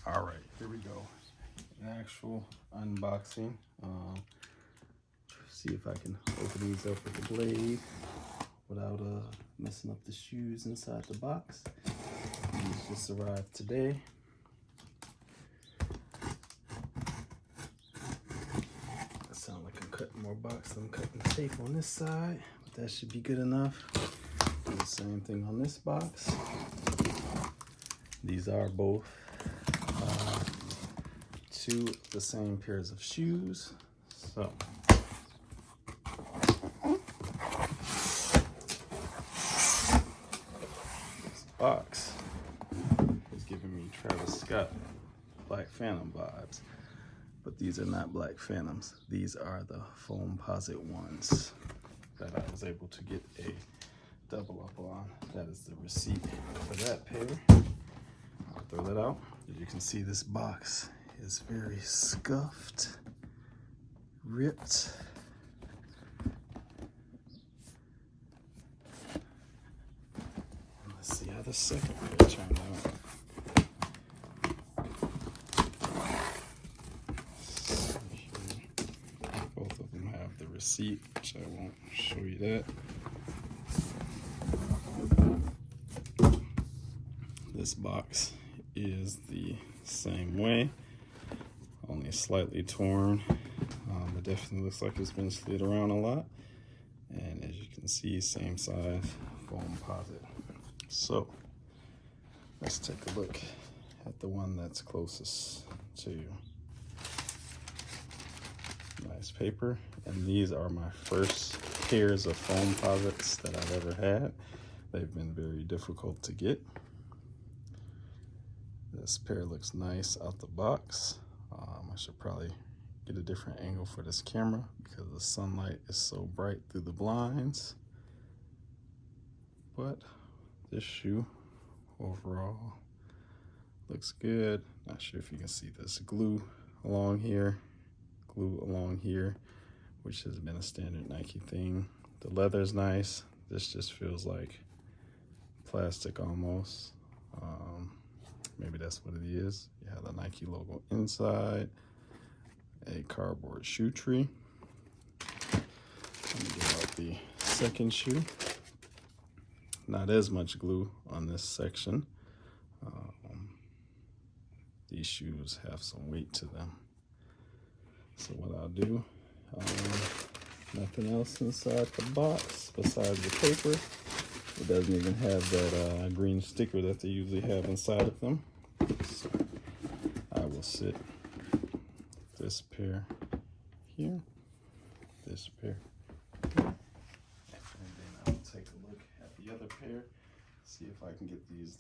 All right, here we go. An actual unboxing. See if I can open these up with the blade without messing up the shoes inside the box. These just arrived today. That sounds like I'm cutting more box than I'm cutting tape on this side, but that should be good enough. Do the same thing on this box. These are both two of the same pairs of shoes. So this box is giving me Travis Scott Black Phantom vibes, but these are not Black Phantoms. These are the Foamposite ones that I was able to get a double up on. That is the receipt for that pair. I'll throw that out. As you can see, this box is very scuffed, ripped. Let's see how the second pair turned out. Both of them have the receipt, which I won't show you that. This box is the same way, only slightly torn. It definitely looks like it's been slid around a lot. And as you can see, same size Foamposite. So let's take a look at the one that's closest to you. Nice paper. And these are my first pairs of Foamposites that I've ever had. They've been very difficult to get. This pair looks nice out the box. I should probably get a different angle for this camera because the sunlight is so bright through the blinds. But this shoe overall looks good. Not sure if you can see this glue along here, which has been a standard Nike thing. The leather's nice. This just feels like plastic almost. Maybe that's what it is. You have the Nike logo inside, a cardboard shoe tree. Let me get out the second shoe. Not as much glue on this section. These shoes have some weight to them. So what I'll do, nothing else inside the box besides the paper. It doesn't even have that green sticker that they usually have inside of them. So I will sit this pair here, this pair here, and then I'll take a look at the other pair, see if I can get these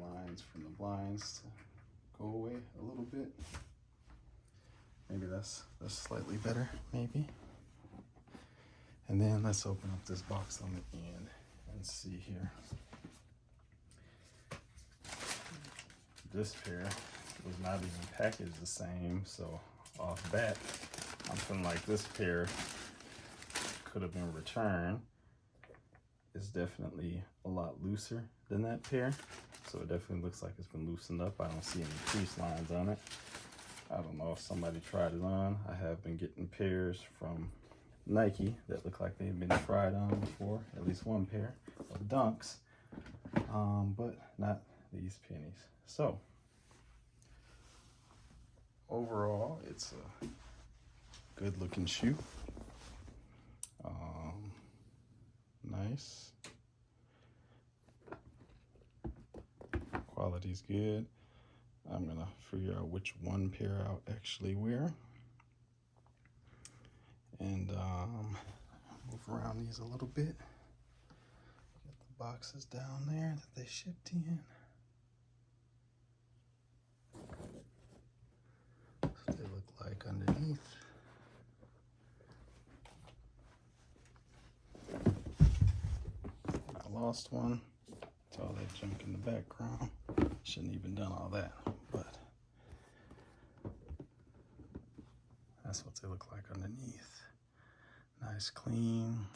lines from the blinds to go away a little bit. Maybe that's slightly better, maybe. And then let's open up this box on the end and see here. This pair was not even packaged the same, so off bat, I'm feeling like this pair could have been returned. It's definitely a lot looser than that pair, so it definitely looks like it's been loosened up. I don't see any crease lines on it. I don't know if somebody tried it on. I have been getting pairs from Nike that look like they've been tried on before, at least one pair of Dunks, but not these pennies. So overall, it's a good looking shoe. Nice. Quality's good. I'm gonna figure out which one pair I'll actually wear. And move around these a little bit. Get the boxes down there that they shipped in. That's what they look like underneath. I lost one. It's all that junk in the background. Shouldn't even done all that, but that's what they look like underneath. Nice, clean,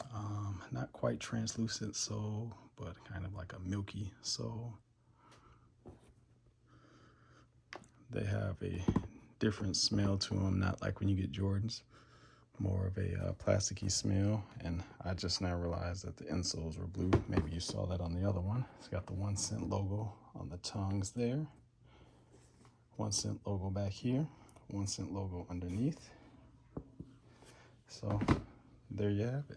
not quite translucent sole, but kind of like a milky sole. They have a different smell to them, not like when you get Jordans, more of a plasticky smell. And I just now realized that the insoles were blue. Maybe you saw that on the other one. It's got the 1 cent logo on the tongues there, 1 cent logo back here, 1 cent logo underneath. So there you have it.